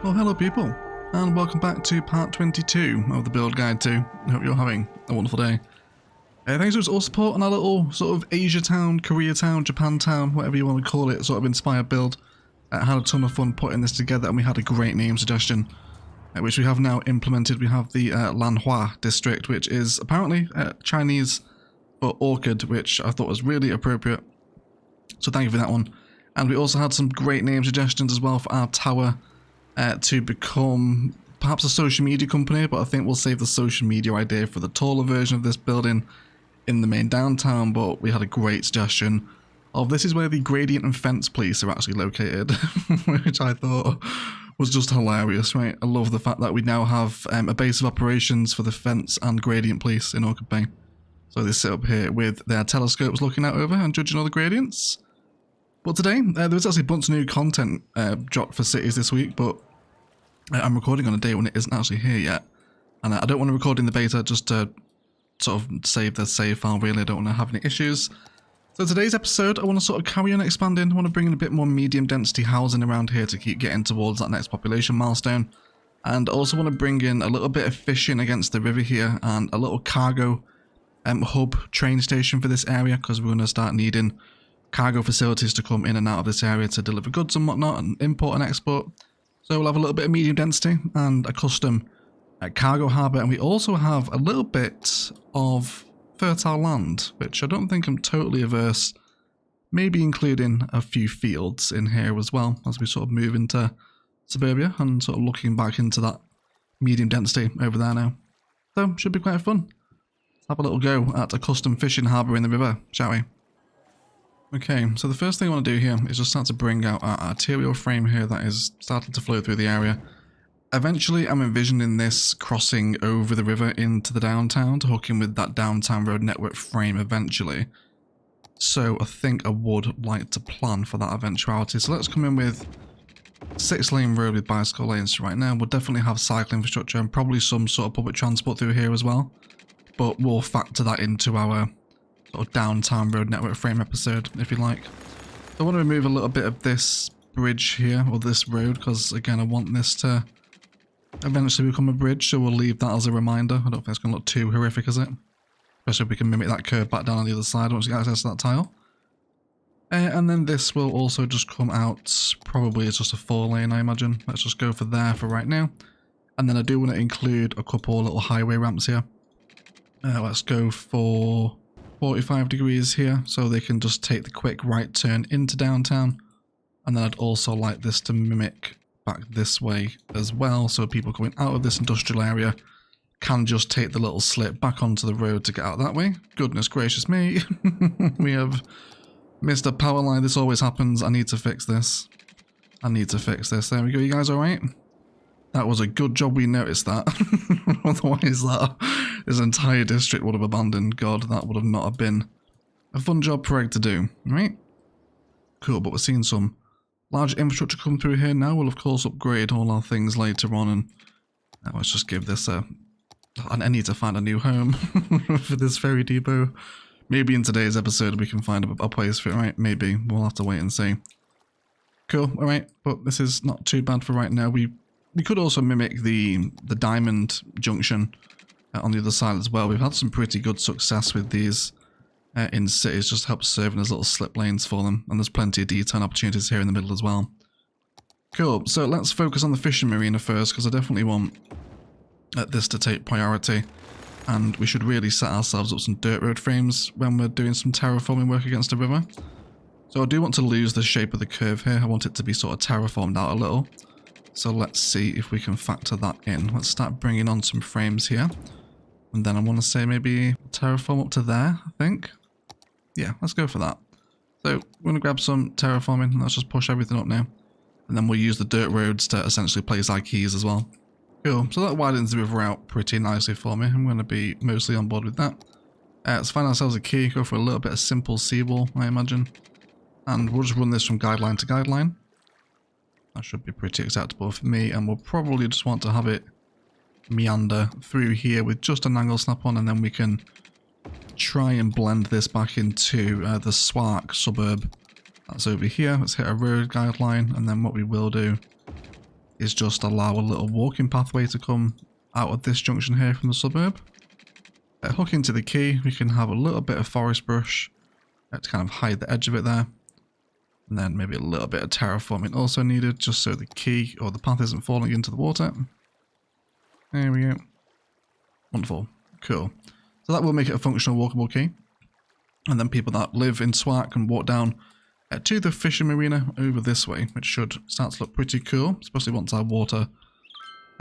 Well, hello people, and welcome back to part 22 of the build guide 2. I hope you're having a wonderful day. Thanks for all support on our little sort of Asia town, Korea town, Japan town, whatever you want to call it, sort of inspired build. Had a ton of fun putting this together, and we had a great name suggestion, which we have now implemented. We have the Lanhua district, which is apparently Chinese for orchid, which I thought was really appropriate. So thank you for that one. And we also had some great name suggestions as well for our tower to become perhaps a social media company, but I think we'll save the social media idea for the taller version of this building in the main downtown. But we had a great suggestion of this is where the gradient and fence police are actually located, which I thought was just hilarious, right? I love the fact that we now have a base of operations for the fence and gradient police in Orchid Bay. So they sit up here with their telescopes looking out over and judging all the gradients. But today, there was actually a bunch of new content dropped for cities this week, but I'm recording on a day when it isn't actually here yet. And I don't want to record in the beta just to sort of save the save file, really. I don't want to have any issues. So today's episode, I want to sort of carry on expanding. I want to bring in a bit more medium density housing around here to keep getting towards that next population milestone. And I also want to bring in a little bit of fishing against the river here and a little cargo hub train station for this area, because we're going to start needing cargo facilities to come in and out of this area to deliver goods and whatnot and import and export. So we'll have a little bit of medium density and a custom cargo harbour, and we also have a little bit of fertile land, which I don't think I'm totally averse, maybe including a few fields in here as well as we sort of move into suburbia and sort of looking back into that medium density over there now. So should be quite fun. Let's have a little go at a custom fishing harbour in the river, shall we? Okay, so the first thing I want to do here is just start to bring out our arterial frame here that is starting to flow through the area. Eventually, I'm envisioning this crossing over the river into the downtown to hook in with that downtown road network frame eventually. So I think I would like to plan for that eventuality. So let's come in with 6-lane road with bicycle lanes right now. We'll definitely have cycle infrastructure and probably some sort of public transport through here as well. But we'll factor that into our sort of downtown road network frame episode, if you like. So I want to remove a little bit of this bridge here, or this road, because again I want this to eventually become a bridge, so we'll leave that as a reminder. I don't think it's going to look too horrific, is it? Especially if we can mimic that curve back down on the other side once we get access to that tile. And then this will also just come out, probably as just a 4-lane, I imagine. Let's just go for there for right now. And then I do want to include a couple little highway ramps here. Let's go for 45 degrees here, so they can just take the quick right turn into downtown. And then I'd also like this to mimic back this way as well, so people coming out of this industrial area can just take the little slip back onto the road to get out that way. Goodness gracious me. We have missed a power line. This always happens. I need to fix this. I need to fix this. There we go. You guys alright? That was a good job we noticed that. Otherwise this entire district would have abandoned. God, that would have not have been a fun job for Egg to do, right? Cool, but we're seeing some large infrastructure come through here now. We'll of course upgrade all our things later on, and let's just give this a... I need to find a new home for this ferry depot. Maybe in today's episode we can find a place for it, right? Maybe. We'll have to wait and see. Cool, alright, but this is not too bad for right now. We could also mimic the diamond junction on the other side as well. We've had some pretty good success with these in cities, just help serving as little slip lanes for them, and there's plenty of detail opportunities here in the middle as well. Cool, so let's focus on the fishing marina first, because I definitely want this to take priority, and we should really set ourselves up some dirt road frames when we're doing some terraforming work against the river. So I do want to lose the shape of the curve here. I want it to be sort of terraformed out a little. So let's see if we can factor that in. Let's start bringing on some frames here. And then I want to say maybe terraform up to there, I think. Yeah, let's go for that. So we're going to grab some terraforming. Let's just push everything up now. And then we'll use the dirt roads to essentially place our keys as well. Cool. So that widens the river out pretty nicely for me. I'm going to be mostly on board with that. Let's find ourselves a key. Go for a little bit of simple seawall, I imagine. And we'll just run this from guideline to guideline. That should be pretty acceptable for me. And we'll probably just want to have it meander through here with just an angle snap on, and then we can try and blend this back into the Swark suburb that's over here. Let's hit a road guideline, and then what we will do is just allow a little walking pathway to come out of this junction here from the suburb. Hook into the key, we can have a little bit of forest brush to kind of hide the edge of it there. And then maybe a little bit of terraforming also needed, just so the key or the path isn't falling into the water. There we go. Wonderful. Cool. So that will make it a functional walkable key. And then people that live in Swat can walk down to the fishing marina over this way, which should start to look pretty cool, especially once our water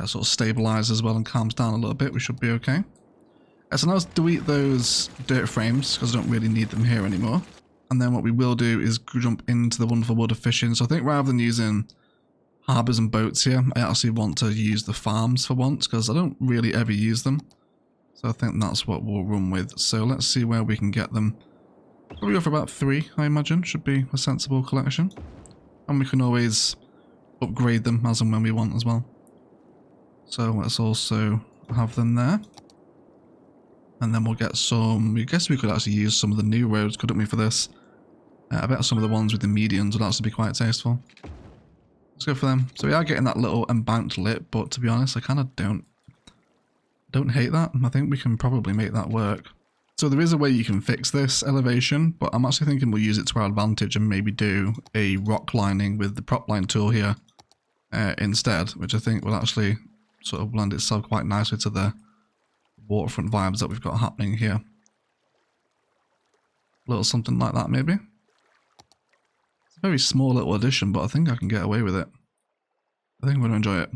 sort of stabilizes as well and calms down a little bit. We should be okay. So now let's delete those dirt frames because I don't really need them here anymore. And then what we will do is jump into the wonderful world of fishing. So I think rather than using harbours and boats here, I actually want to use the farms for once because I don't really ever use them. So I think that's what we'll run with. So let's see where we can get them. Probably go for about 3, I imagine. Should be a sensible collection. And we can always upgrade them as and when we want as well. So let's also have them there. And then we'll get some... I guess we could actually use some of the new roads, couldn't we, for this? I bet some of the ones with the medians would actually be quite tasteful. Let's go for them. So we are getting that little embanked lip, but to be honest, I kind of don't hate that. I think we can probably make that work. So there is a way you can fix this elevation, but I'm actually thinking we'll use it to our advantage and maybe do a rock lining with the prop line tool here instead, which I think will actually sort of blend itself quite nicely to the waterfront vibes that we've got happening here. A little something like that maybe. It's a very small little addition, but I think I can get away with it. I think I'm going to enjoy it.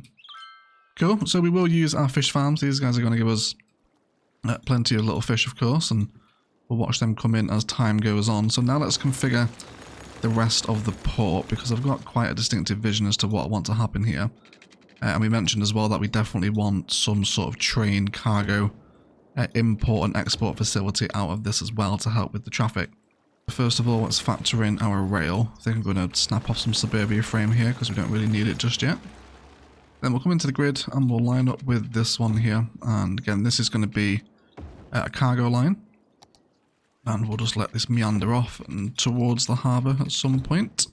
Cool, so we will use our fish farms. These guys are going to give us plenty of little fish, of course, and we'll watch them come in as time goes on. So now let's configure the rest of the port, because I've got quite a distinctive vision as to what I want to happen here. And we mentioned as well that we definitely want some sort of train cargo import and export facility out of this as well to help with the traffic. First of all, let's factor in our rail. I think I'm going to snap off some suburbia frame here because we don't really need it just yet. Then we'll come into the grid and we'll line up with this one here. And again, this is going to be a cargo line. And we'll just let this meander off and towards the harbour at some point.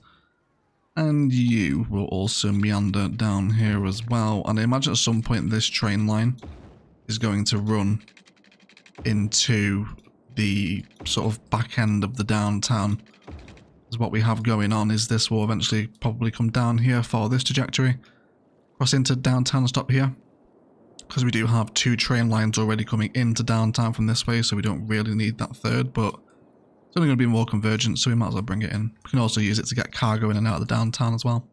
And you will also meander down here as well. And I imagine at some point this train line is going to run into the sort of back end of the downtown. Because what we have going on is this will eventually probably come down here, follow this trajectory, cross into downtown and stop here. Because we do have 2 train lines already coming into downtown from this way, so we don't really need that third, but it's only going to be more convergent, so we might as well bring it in. We can also use it to get cargo in and out of the downtown as well.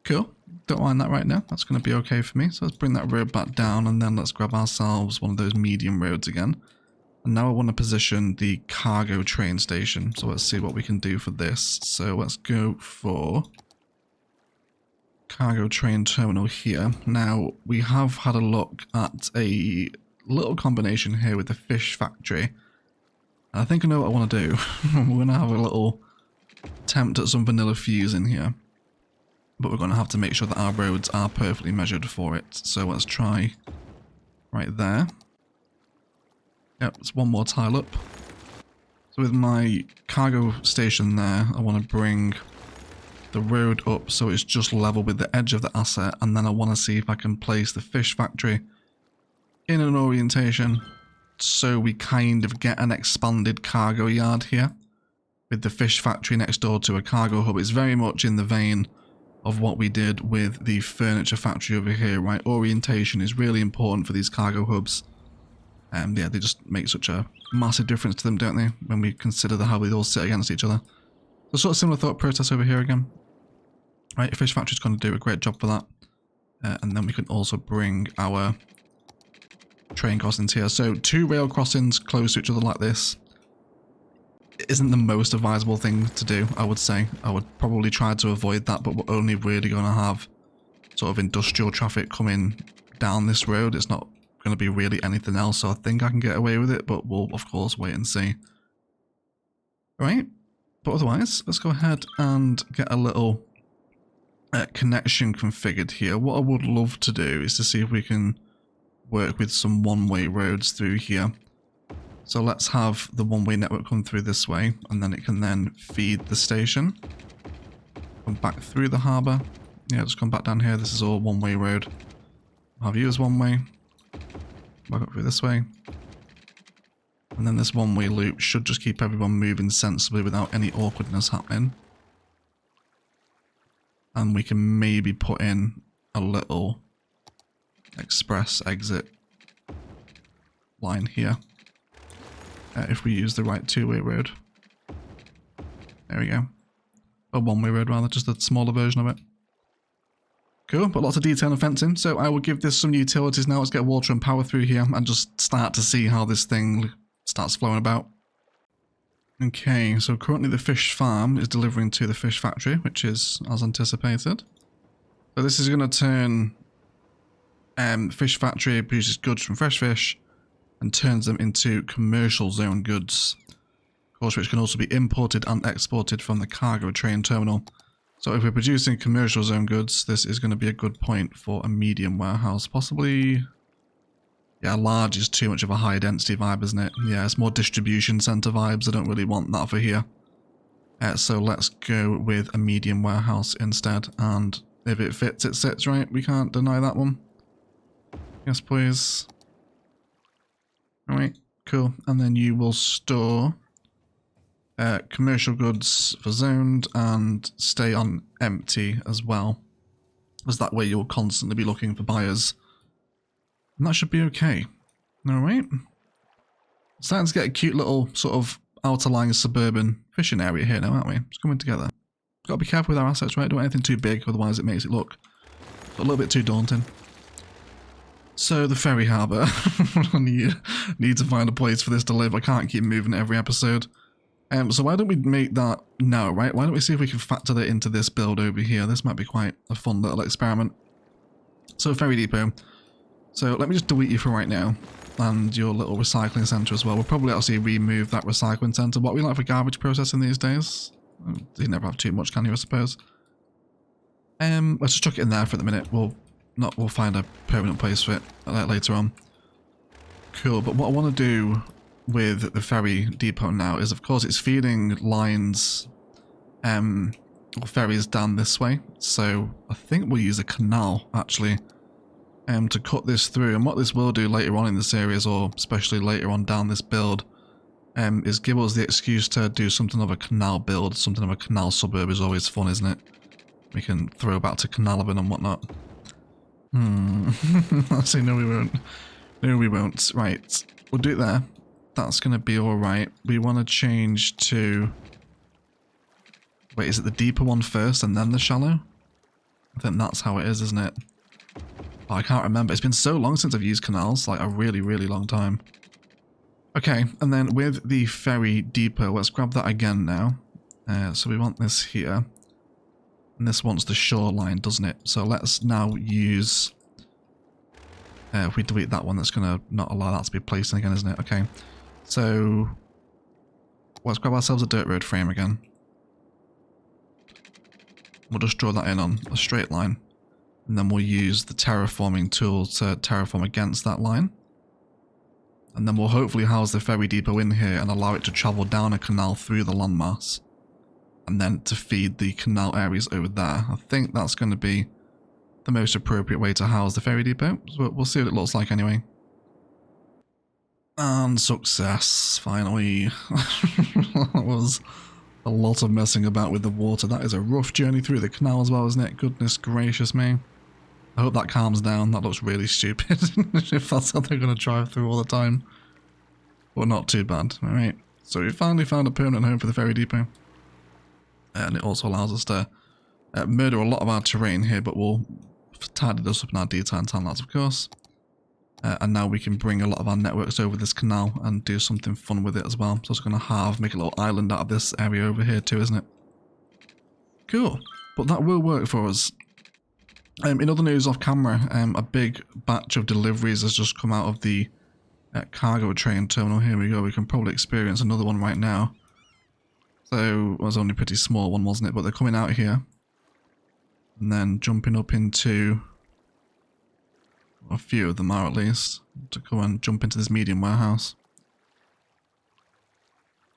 Cool. Don't mind that right now. That's going to be okay for me. So let's bring that road back down, and then let's grab ourselves one of those medium roads again. And now I want to position the cargo train station. So let's see what we can do for this. So let's go for cargo train terminal here. Now, we have had a look at a little combination here with the fish factory. I think I know what I want to do. We're going to have a little attempt at some vanilla fuse in here. But we're going to have to make sure that our roads are perfectly measured for it. So let's try right there. Yep, it's one more tile up. So with my cargo station there, I want to bring the road up so it's just level with the edge of the asset. And then I want to see if I can place the fish factory in an orientation so we kind of get an expanded cargo yard here with the fish factory next door to a cargo hub. It's very much in the vein of what we did with the furniture factory over here, right? Orientation is really important for these cargo hubs. Yeah, they just make such a massive difference to them, don't they? When we consider how they all sit against each other. So sort of similar thought process over here again. Right, fish factory's going to do a great job for that. And then we can also bring our train crossings here. So 2 rail crossings close to each other like this isn't the most advisable thing to do, I would say. I would probably try to avoid that, but we're only really going to have sort of industrial traffic coming down this road. It's not going to be really anything else, so I think I can get away with it, but we'll of course wait and see. Right, but otherwise, let's go ahead and get a little connection configured here. What I would love to do is to see if we can work with some one-way roads through here. So let's have the one-way network come through this way, and then it can then feed the station. Come back through the harbour. Yeah, just come back down here. This is all one-way road. I'll have you as one-way. Back up through this way. And then this one-way loop should just keep everyone moving sensibly without any awkwardness happening. And we can maybe put in a little express exit line here. If we use the right two-way road. There we go. A one-way road rather, just a smaller version of it. Cool, but lots of detail and fencing. So I will give this some utilities now. Let's get water and power through here and just start to see how this thing starts flowing about. Okay, so currently the fish farm is delivering to the fish factory, which is as anticipated. So this is going to turn fish factory produces goods from fresh fish and turns them into commercial zone goods, of course, which can also be imported and exported from the cargo train terminal. So if we're producing commercial zone goods, this is going to be a good point for a medium warehouse. Possibly, yeah, large is too much of a high density vibe, isn't it? Yeah, it's more distribution center vibes. I don't really want that for here. So let's go with a medium warehouse instead. And if it fits, it sits, right? We can't deny that one. Yes, please. Alright, cool. And then you will store commercial goods for zoned and stay on empty as well, as that way you'll constantly be looking for buyers, and that should be okay. Alright, starting to get a cute little sort of outer lying suburban fishing area here now, aren't we? It's coming together. Got to be careful with our assets, right? Don't want anything too big, otherwise it makes it look a little bit too daunting. So the ferry harbour, I need to find a place for this to live. I can't keep moving it every episode. So why don't we make that now, right? Why don't we see if we can factor that into this build over here? This might be quite a fun little experiment. So ferry depot. So let me just delete you for right now. And your little recycling centre as well. We'll probably actually remove that recycling centre. What we like for garbage processing these days? You never have too much, can you, I suppose? Let's just chuck it in there for the minute. We'll find a permanent place for it later on. Cool, but what I want to do with the ferry depot now is, of course, it's feeding lines or ferries down this way. So I think we'll use a canal, actually, to cut this through. And what this will do later on in the series, or especially later on down this build, is give us the excuse to do something of a canal build. Something of a canal suburb is always fun, isn't it? We can throw back to Canalvin and whatnot. I'll say no we won't. No we won't. Right, we'll do it there. That's going to be alright. We want to change to... Wait, is it the deeper one first and then the shallow? I think that's how it is, isn't it? Oh, I can't remember. It's been so long since I've used canals. Like a really, really long time. Okay, and then with the ferry depot, let's grab that again now. So we want this here. And this wants the shoreline, doesn't it? So let's now use... if we delete that one, that's going to not allow that to be placed again, isn't it? Okay. So let's grab ourselves a dirt road frame again. We'll just draw that in on a straight line. And then we'll use the terraforming tool to terraform against that line. And then we'll hopefully house the ferry depot in here and allow it to travel down a canal through the landmass. And then to feed the canal areas over there. I think that's going to be the most appropriate way to house the ferry depot. So we'll see what it looks like anyway. And success, finally. That was a lot of messing about with the water. That is a rough journey through the canal as well, isn't it? Goodness gracious me. I hope that calms down. That looks really stupid. If that's how they're going to drive through all the time. But not too bad. Alright, so we finally found a permanent home for the ferry depot. And it also allows us to murder a lot of our terrain here, but we'll tidy this up in our detail and time lapse, of course. And now we can bring a lot of our networks over this canal and do something fun with it as well. So it's going to make a little island out of this area over here too, isn't it? Cool. But that will work for us. In other news off camera, a big batch of deliveries has just come out of the cargo train terminal. Here we go. We can probably experience another one right now. So it was only a pretty small one, wasn't it? But they're coming out here. And then jumping up into... a few of them are at least, to go and jump into this medium warehouse.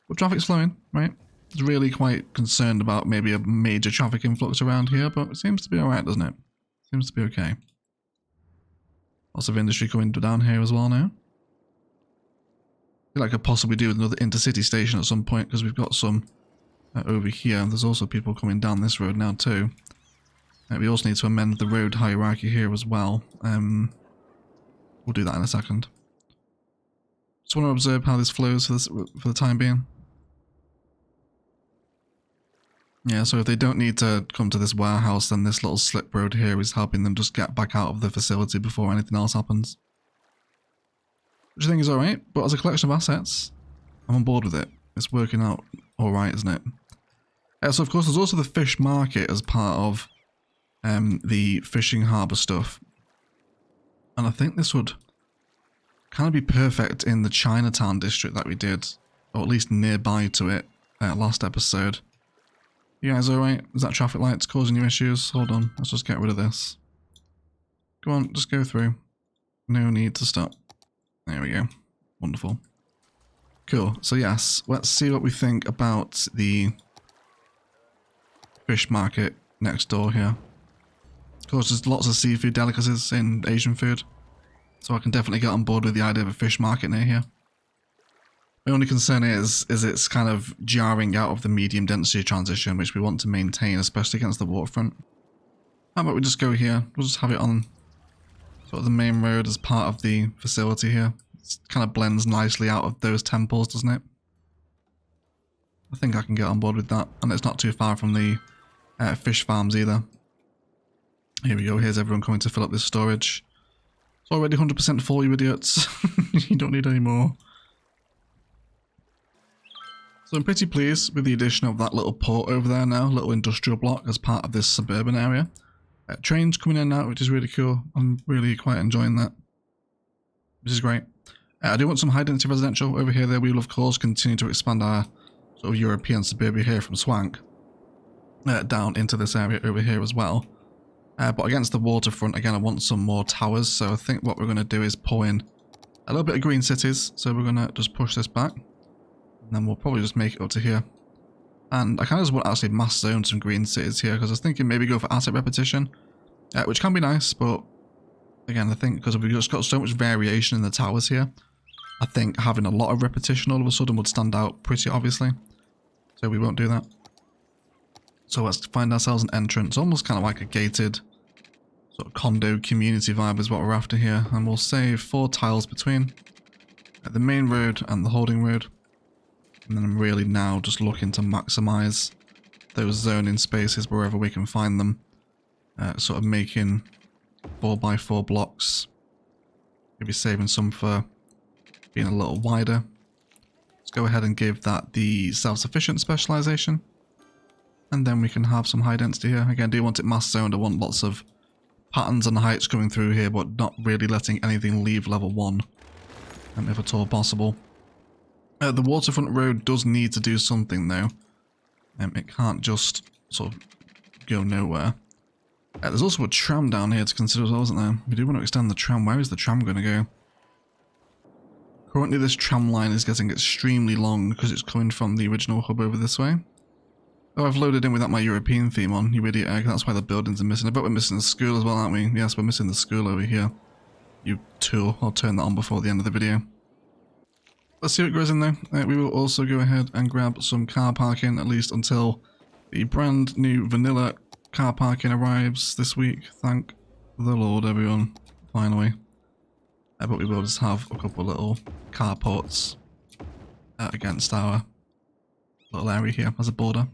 But traffic's flowing, right? really quite concerned about maybe a major traffic influx around here, but it seems to be alright, doesn't it? Seems to be okay. Lots of industry coming down here as well now. I feel like I could possibly do with another intercity station at some point, because we've got some over here. There's also people coming down this road now too. We also need to amend the road hierarchy here as well. We'll do that in a second. Just want to observe how this flows for the time being. Yeah, so if they don't need to come to this warehouse, then this little slip road here is helping them just get back out of the facility before anything else happens. Which I think is alright, but as a collection of assets, I'm on board with it. It's working out alright, isn't it? So of course there's also the fish market as part of the fishing harbour stuff. And I think this would kind of be perfect in the Chinatown district that we did, or at least nearby to it, last episode. You guys alright? Is that traffic lights causing you issues? Hold on, let's just get rid of this. Go on, just go through. No need to stop. There we go. Wonderful. Cool, so yes, let's see what we think about the fish market next door here. Of course, there's lots of seafood delicacies in Asian food, so I can definitely get on board with the idea of a fish market near here. My only concern is it's kind of jarring out of the medium density transition, which we want to maintain, especially against the waterfront. How about we just go here? We'll just have it on sort of the main road as part of the facility here. It kind of blends nicely out of those temples, doesn't it? I think I can get on board with that, and it's not too far from the fish farms either. Here we go, here's everyone coming to fill up this storage. It's already 100% full, you idiots. You don't need any more. So I'm pretty pleased with the addition of that little port over there now, little industrial block as part of this suburban area. Trains coming in now, which is really cool. I'm really quite enjoying that. Which is great. I do want some high density residential over here. There we will of course continue to expand our sort of European suburbia here from Swank down into this area over here as well. But against the waterfront, again, I want some more towers. So I think what we're going to do is pull in a little bit of green cities. So we're going to just push this back. And then we'll probably just make it up to here. And I kind of just want to actually mass zone some green cities here, because I was thinking maybe go for asset repetition, which can be nice, but again, I think because we've just got so much variation in the towers here, I think having a lot of repetition all of a sudden would stand out pretty obviously. So we won't do that. So let's find ourselves an entrance, almost kind of like a gated sort of condo community vibe is what we're after here. And we'll save 4 tiles between the main road and the holding road. And then I'm really now just looking to maximize those zoning spaces wherever we can find them. Sort of making 4x4 blocks. Maybe saving some for being a little wider. Let's go ahead and give that the self-sufficient specialization. And then we can have some high density here. Again, I do want it mass zoned. I want lots of patterns and heights coming through here, but not really letting anything leave level 1. If at all possible. The waterfront road does need to do something though. It can't just sort of go nowhere. There's also a tram down here to consider as well, isn't there? We do want to extend the tram. Where is the tram going to go? Currently this tram line is getting extremely long because it's coming from the original hub over this way. Oh, I've loaded in without my European theme on, you idiot egg. That's why the buildings are missing. I bet we're missing the school as well, aren't we? Yes, we're missing the school over here. You tool. I'll turn that on before the end of the video. Let's see what goes in there. We will also go ahead and grab some car parking, at least until the brand new vanilla car parking arrives this week. Thank the Lord, everyone. Finally. But we will just have a couple little carports against our little area here as a border.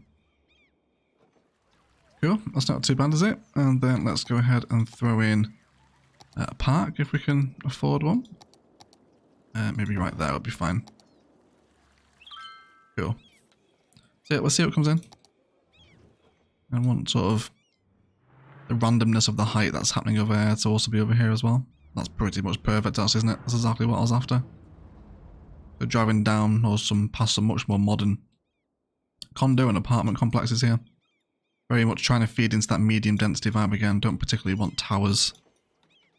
Cool, that's not too bad, is it? And then let's go ahead and throw in a park if we can afford one. Maybe right there would be fine. Cool. So yeah, let's see what comes in. I want sort of the randomness of the height that's happening over here to also be over here as well. That's pretty much perfect, isn't it? That's exactly what I was after. So driving down or past some much more modern condo and apartment complexes here. Very much trying to feed into that medium density vibe again. Don't particularly want towers.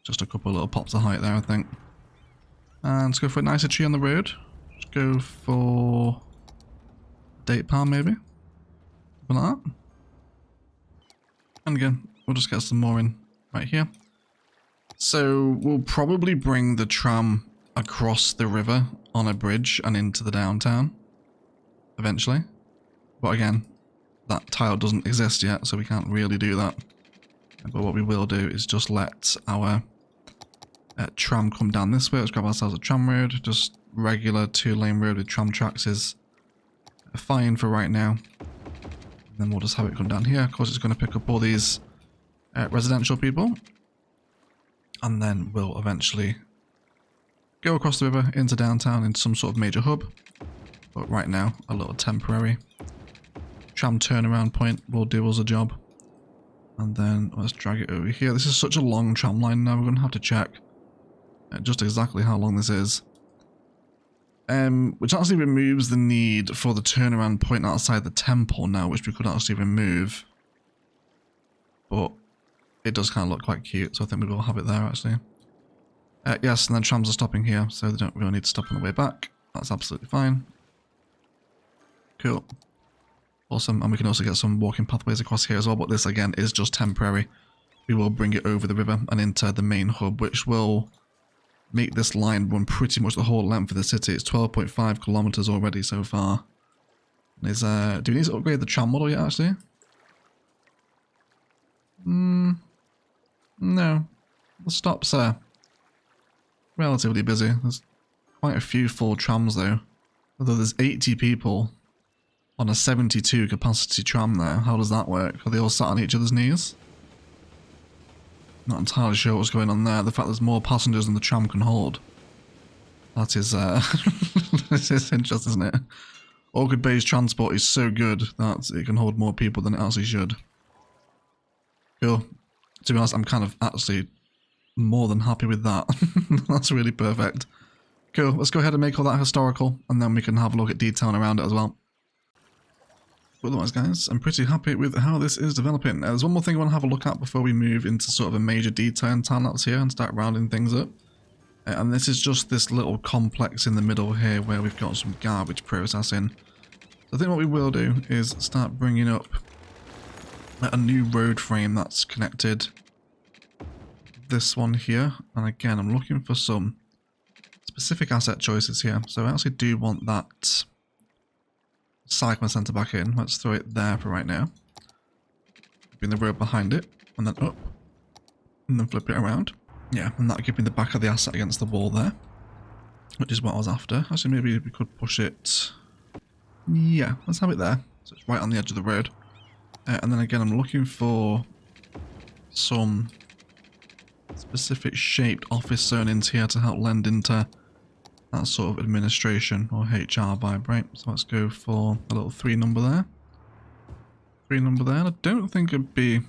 Just a couple of little pops of height there, I think. And let's go for a nicer tree on the road. Let's go for date palm maybe. Something like that. And again, we'll just get some more in right here. So we'll probably bring the tram across the river on a bridge and into the downtown eventually. But again, that tile doesn't exist yet, so we can't really do that. But what we will do is just let our tram come down this way. Let's grab ourselves a tram road. Just regular 2-lane road with tram tracks is fine for right now. And then we'll just have it come down here. Of course, it's going to pick up all these residential people. And then we'll eventually go across the river into downtown into some sort of major hub. But right now, a little temporary tram turnaround point will do us a job. And then let's drag it over here. This is such a long tram line now. We're going to have to check just exactly how long this is. Which actually removes the need for the turnaround point outside the temple now, which we could actually remove. But it does kind of look quite cute, so I think we will have it there actually. Yes, and then trams are stopping here, so they don't really need to stop on the way back. That's absolutely fine. Cool. Awesome, and we can also get some walking pathways across here as well, but this again is just temporary. We will bring it over the river and into the main hub, which will make this line run pretty much the whole length of the city. It's 12.5 kilometers already so far. Is, do we need to upgrade the tram model yet actually? No. The stops are relatively busy. There's quite a few full trams though. Although there's 80 people on a 72 capacity tram there. How does that work? Are they all sat on each other's knees? Not entirely sure what's going on there. The fact there's more passengers than the tram can hold. That is, this is interesting, isn't it? Orchid Bay's transport is so good that it can hold more people than it actually should. Cool. To be honest, I'm kind of actually more than happy with that. That's really perfect. Cool, let's go ahead and make all that historical, and then we can have a look at detailing around it as well. Otherwise, guys, I'm pretty happy with how this is developing. There's one more thing I want to have a look at before we move into sort of a major detail and time-lapse here and start rounding things up. And this is just this little complex in the middle here where we've got some garbage processing. So I think what we will do is start bringing up a new road frame that's connected this one here. And again, I'm looking for some specific asset choices here. So I actually do want that cycling center back in. Let's throw it there for right now. Bring the road behind it, and then up, and then flip it around. Yeah, and that'll give me the back of the asset against the wall there, which is what I was after. Actually, maybe we could push it. Yeah, let's have it there. So it's right on the edge of the road. And then again, I'm looking for some specific shaped office zonings here to help lend into that sort of administration or HR vibe, right? So let's go for a little 3 number there. 3 number there. And I don't think it'd be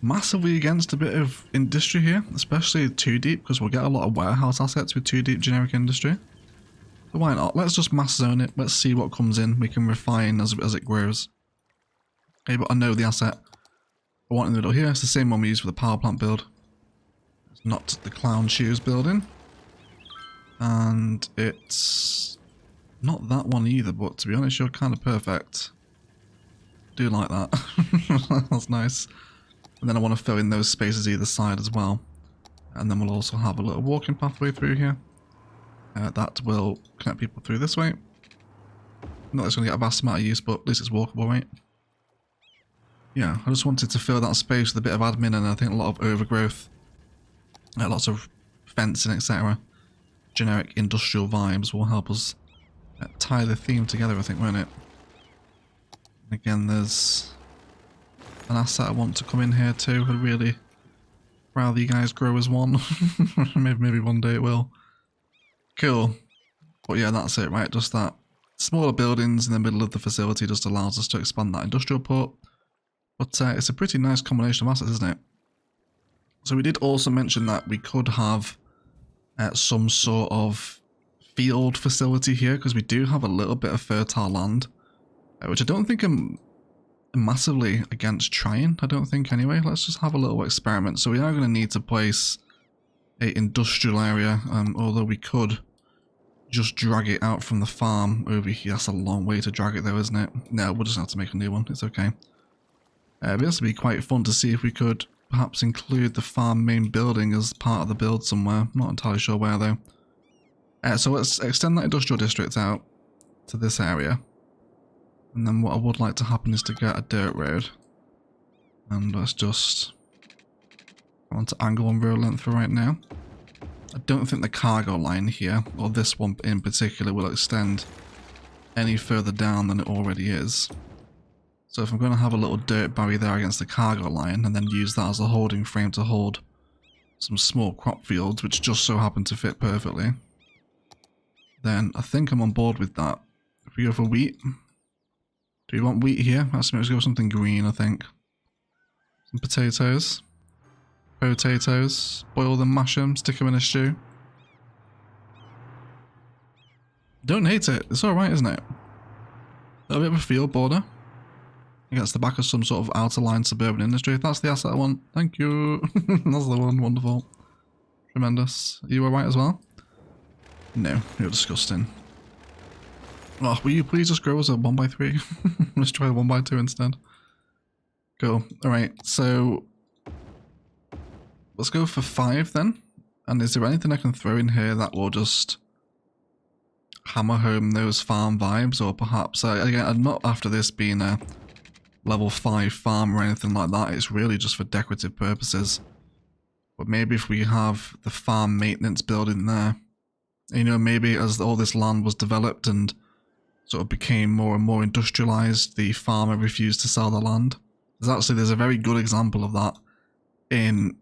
massively against a bit of industry here, especially 2 deep, because we'll get a lot of warehouse assets with 2 deep generic industry. So why not? Let's just mass zone it. Let's see what comes in. We can refine as it grows. Okay, but I know the asset I want in the middle here. It's the same one we used for the power plant build. It's not the clown shoes building. And it's not that one either, but to be honest, you're kind of perfect. Do like that. That's nice. And then I want to fill in those spaces either side as well. And then we'll also have a little walking pathway through here. That will connect people through this way. Not that it's going to get a vast amount of use, but at least it's walkable, right? Yeah, I just wanted to fill that space with a bit of admin and I think a lot of overgrowth. Lots of fencing, etc. Generic industrial vibes will help us tie the theme together, I think, won't it? And again, there's an asset I want to come in here too. I'd really rather you guys grow as one. maybe one day it will. Cool. But yeah, that's it, right? Just that smaller buildings in the middle of the facility just allows us to expand that industrial port. But it's a pretty nice combination of assets, isn't it? So we did also mention that we could have some sort of field facility here, because we do have a little bit of fertile land, which I don't think I'm massively against trying, I don't think anyway. Let's just have a little experiment. So we are going to need to place a industrial area, although we could just drag it out from the farm over here. That's a long way to drag it though, isn't it? No, we'll just have to make a new one. It's okay. This would be quite fun to see if we could perhaps include the farm main building as part of the build somewhere. Not entirely sure where though. So let's extend that industrial district out to this area. And then what I would like to happen is to get a dirt road. And let's just go on to angle and road length for right now. I don't think the cargo line here, or this one in particular, will extend any further down than it already is. So if I'm going to have a little dirt barrier there against the cargo line and then use that as a holding frame to hold some small crop fields, which just so happen to fit perfectly, then I think I'm on board with that. If we go for wheat, do we want wheat here? Let's go with something green, I think. Some potatoes. Potatoes. Boil them, mash them, stick them in a stew. Don't hate it. It's alright, isn't it? A little bit of a field border against the back of some sort of outer line suburban industry. That's the asset I want. Thank you. That's the one. Wonderful. Tremendous. Are you alright as well? No, you're disgusting. Oh, will you please just grow us a 1x3? Let's try a 1x2 instead. Cool. Alright, so let's go for 5 then. And is there anything I can throw in here that will just hammer home those farm vibes? Or perhaps, again, I'm not after this being a level 5 farm or anything like that. It's really just for decorative purposes. But maybe if we have the farm maintenance building there, you know, maybe as all this land was developed and sort of became more and more industrialized, the farmer refused to sell the land. There's a very good example of that in,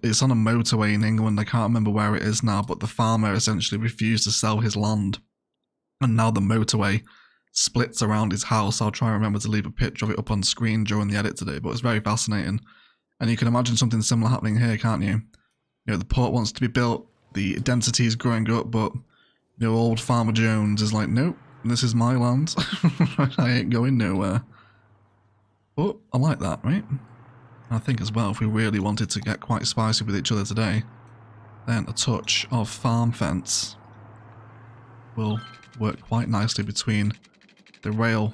it's on a motorway in England, I can't remember where it is now, but the farmer essentially refused to sell his land. And now the motorway splits around his house. I'll try and remember to leave a picture of it up on screen during the edit today, but it's very fascinating. And you can imagine something similar happening here, can't you? You know, the port wants to be built, the density is growing up, but, you know, old Farmer Jones is like, nope, this is my land. I ain't going nowhere. But I like that, right? I think as well, if we really wanted to get quite spicy with each other today, then a touch of farm fence will work quite nicely between the rail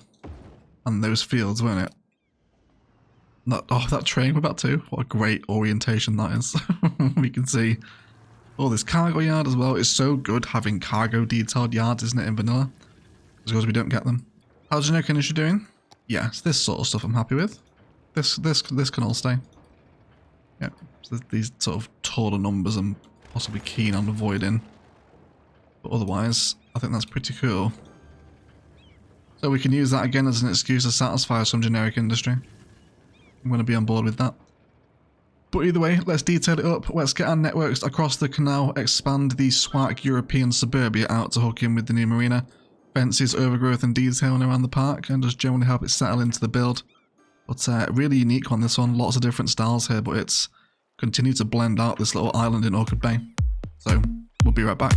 and those fields, won't it? That train we're about to. What a great orientation that is. We can see all this cargo yard as well. It's so good having cargo detailed yards, isn't it, in vanilla? Because we don't get them. How's your industry doing? Yeah, it's this sort of stuff I'm happy with. This can all stay. Yeah, so these sort of taller numbers I'm possibly keen on avoiding. But otherwise, I think that's pretty cool. So we can use that again as an excuse to satisfy some generic industry. I'm going to be on board with that. But either way, let's detail it up. Let's get our networks across the canal, expand the swag European suburbia out to hook in with the new marina, fences, overgrowth and detailing around the park, and just generally help it settle into the build. But really unique on this one, lots of different styles here, but it's continued to blend out this little island in Orchard Bay. So, we'll be right back.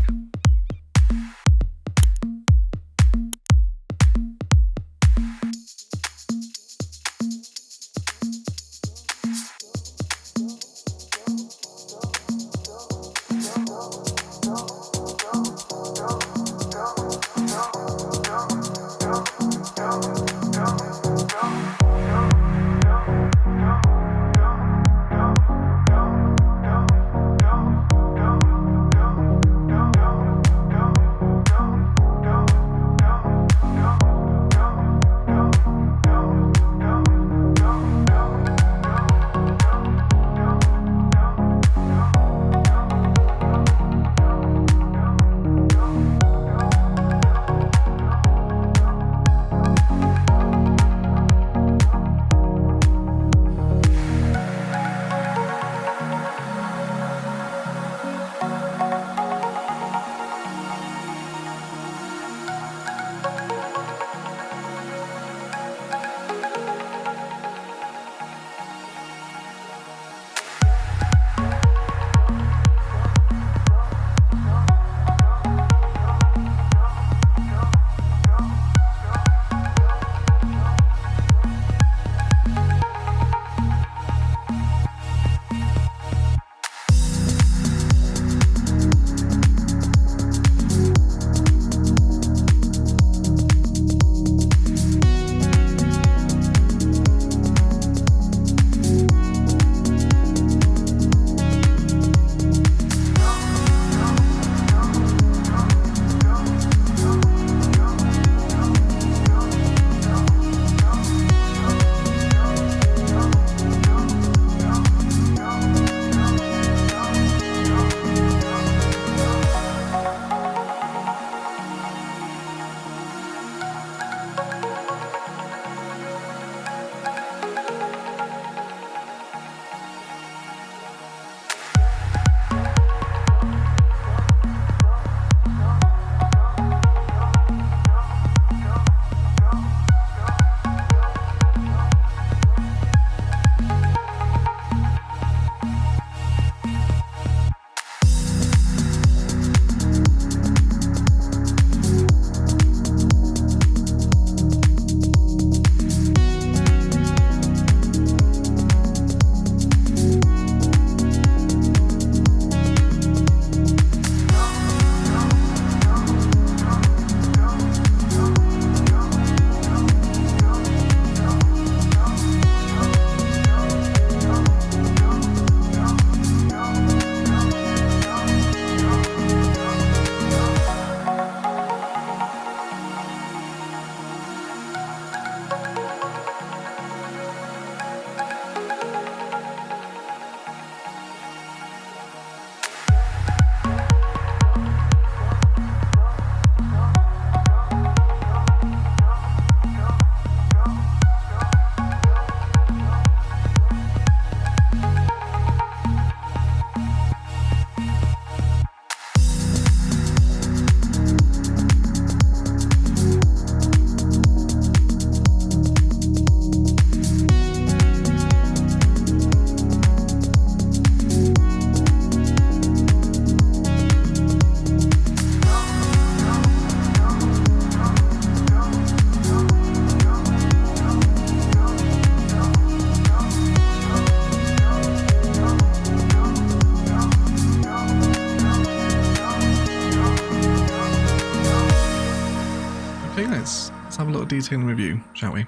detailing review, shall we?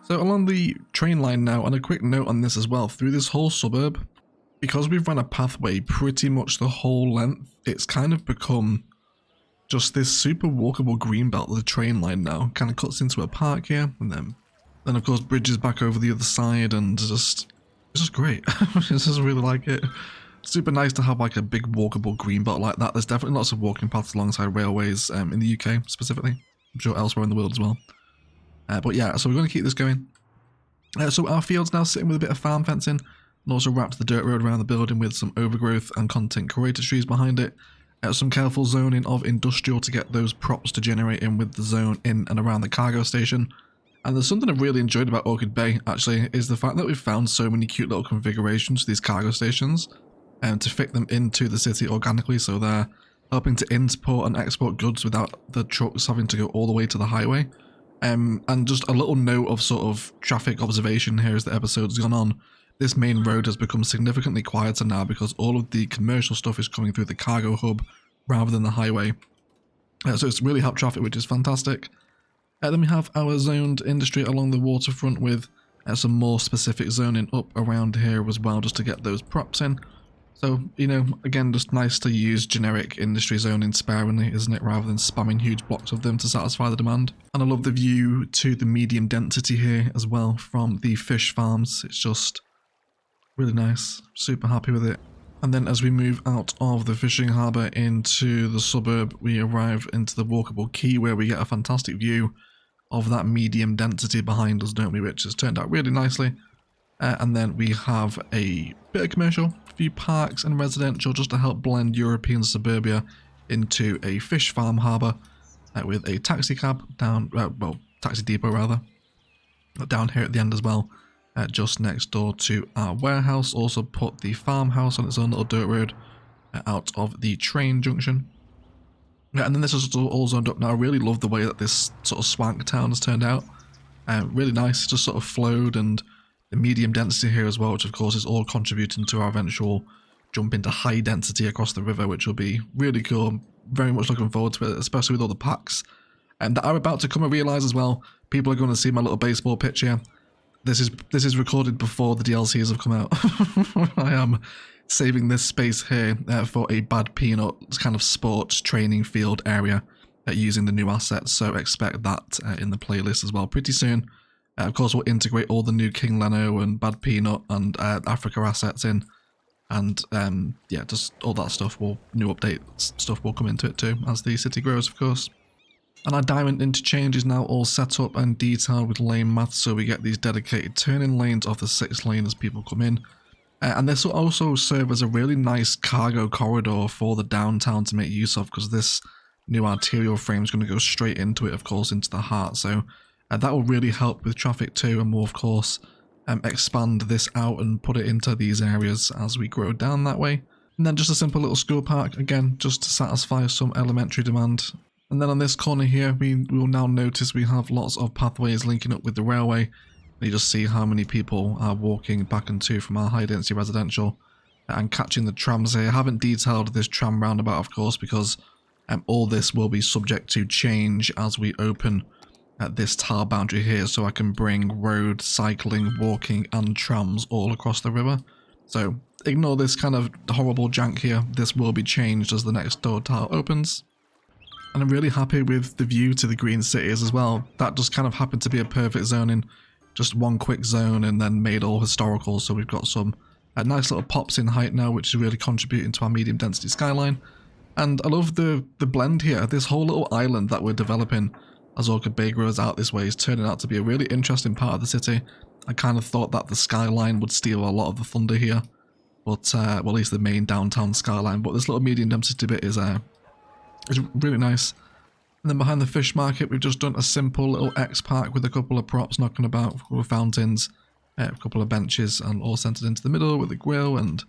So along the train line now, and a quick note on this as well, through this whole suburb, because we've run a pathway pretty much the whole length, it's kind of become just this super walkable green belt of the train line now. Kind of cuts into a park here, and then of course bridges back over the other side, and it's just great. I just really like it. Super nice to have like a big walkable green belt like that. There's definitely lots of walking paths alongside railways in the UK specifically. I'm sure elsewhere in the world as well. But yeah, so we're going to keep this going. So our field's now sitting with a bit of farm fencing, and also wrapped the dirt road around the building with some overgrowth and content creator trees behind it. Some careful zoning of industrial to get those props to generate in with the zone in and around the cargo station. And there's something I've really enjoyed about Orchid Bay, actually, is the fact that we've found so many cute little configurations for these cargo stations to fit them into the city organically, so they're helping to import and export goods without the trucks having to go all the way to the highway. And just a little note of sort of traffic observation here as the episode's gone on. This main road has become significantly quieter now because all of the commercial stuff is coming through the cargo hub rather than the highway. So it's really helped traffic, which is fantastic. Then we have our zoned industry along the waterfront with some more specific zoning up around here as well, just to get those props in. So, you know, again, just nice to use generic industry zoning sparingly, isn't it, rather than spamming huge blocks of them to satisfy the demand. And I love the view to the medium density here as well from the fish farms. It's just really nice, super happy with it. And then as we move out of the fishing harbour into the suburb, we arrive into the walkable quay where we get a fantastic view of that medium density behind us, don't we, which has turned out really nicely. And then we have a bit of commercial, a few parks and residential just to help blend European suburbia into a fish farm harbour with a taxi cab down, well, taxi depot rather, down here at the end as well. Just next door to our warehouse. Also put the farmhouse on its own little dirt road out of the train junction. Yeah, and then this is all zoned up now. I really love the way that this sort of swank town has turned out. Really nice, just sort of flowed, and the medium density here as well, which of course is all contributing to our eventual jump into high density across the river, which will be really cool. I'm very much looking forward to it, especially with all the packs that are about to come. I realise as well, people are going to see my little baseball pitch here. This is recorded before the DLCs have come out. I am saving this space here for a Bad Peanut kind of sports training field area using the new assets, so expect that in the playlist as well pretty soon. Of course, we'll integrate all the new King Leno and Bad Peanut and Africa assets in, and yeah, just all that stuff new update stuff will come into it too as the city grows, of course. And our diamond interchange is now all set up and detailed with lane maths, so we get these dedicated turning lanes off the 6th lane as people come in. And this will also serve as a really nice cargo corridor for the downtown to make use of, because this new arterial frame is going to go straight into it, of course, into the heart. So that will really help with traffic too, and we'll, of course, expand this out and put it into these areas as we grow down that way. And then just a simple little school park, again, just to satisfy some elementary demand. And then on this corner here, we will now notice we have lots of pathways linking up with the railway. You just see how many people are walking back and to from our high density residential and catching the trams here. I haven't detailed this tram roundabout, of course, because all this will be subject to change as we open this tile boundary here, so I can bring road, cycling, walking and trams all across the river. So ignore this kind of horrible jank here. This will be changed as the next door tile opens. And I'm really happy with the view to the green cities as well. That just kind of happened to be a perfect zoning. Just one quick zone and then made all historical, so we've got some nice little pops in height now, which is really contributing to our medium density skyline. And I love the blend here. This whole little island that we're developing as Orchid Bay grows out this way is turning out to be a really interesting part of the city. I kind of thought that the skyline would steal a lot of the thunder here, but well, at least the main downtown skyline. But this little medium density bit is really nice. And then behind the fish market, we've just done a simple little X park with a couple of props knocking about, a couple of fountains, a couple of benches, and all centered into the middle with a grill, and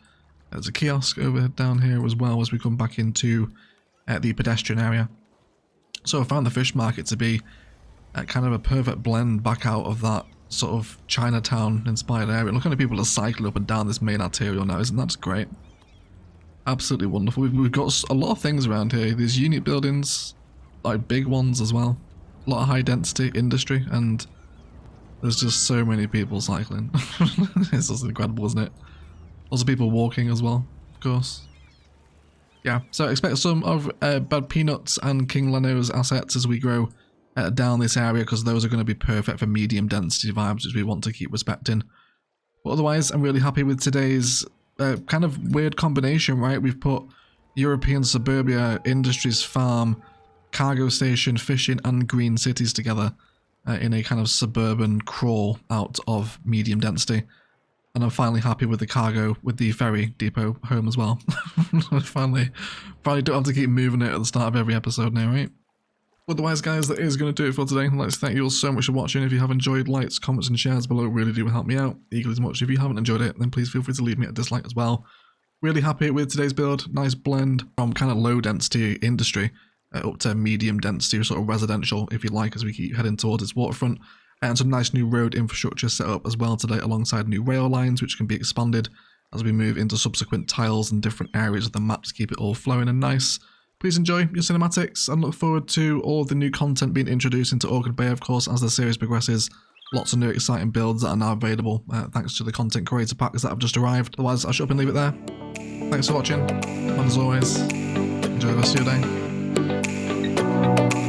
there's a kiosk over down here as well as we come back into the pedestrian area. So I found the fish market to be kind of a perfect blend back out of that sort of Chinatown inspired area. Look at the people are cycling up and down this main arterial now, isn't that just great? Absolutely wonderful. We've got a lot of things around here. There's unit buildings, like big ones as well. lot of high density industry, and there's just so many people cycling. It's just incredible, isn't it? Lots of people walking as well, of course. Yeah, so expect some of Bad Peanuts and King Leno's assets as we grow down this area, because those are going to be perfect for medium density vibes, which we want to keep respecting. But otherwise, I'm really happy with today's kind of weird combination, right? We've put European suburbia, industries, farm, cargo station, fishing, and green cities together in a kind of suburban crawl out of medium density. And I'm finally happy with the cargo, with the ferry depot home as well. finally don't have to keep moving it at the start of every episode now, right? Otherwise, guys, that is going to do it for today. I'd like to thank you all so much for watching. If you have enjoyed, likes, comments, and shares below really do help me out equally as much. If you haven't enjoyed it, then please feel free to leave me a dislike as well. Really happy with today's build. Nice blend from kind of low density industry up to medium density, sort of residential, if you like, as we keep heading towards its waterfront. And some nice new road infrastructure set up as well today, alongside new rail lines, which can be expanded as we move into subsequent tiles and different areas of the map to keep it all flowing and nice. Please enjoy your cinematics and look forward to all the new content being introduced into Orchid Bay, of course, as the series progresses. Lots of new exciting builds that are now available, thanks to the content creator packs that have just arrived. Otherwise, I'll shut up and leave it there. Thanks for watching, and as always, enjoy the rest of your day.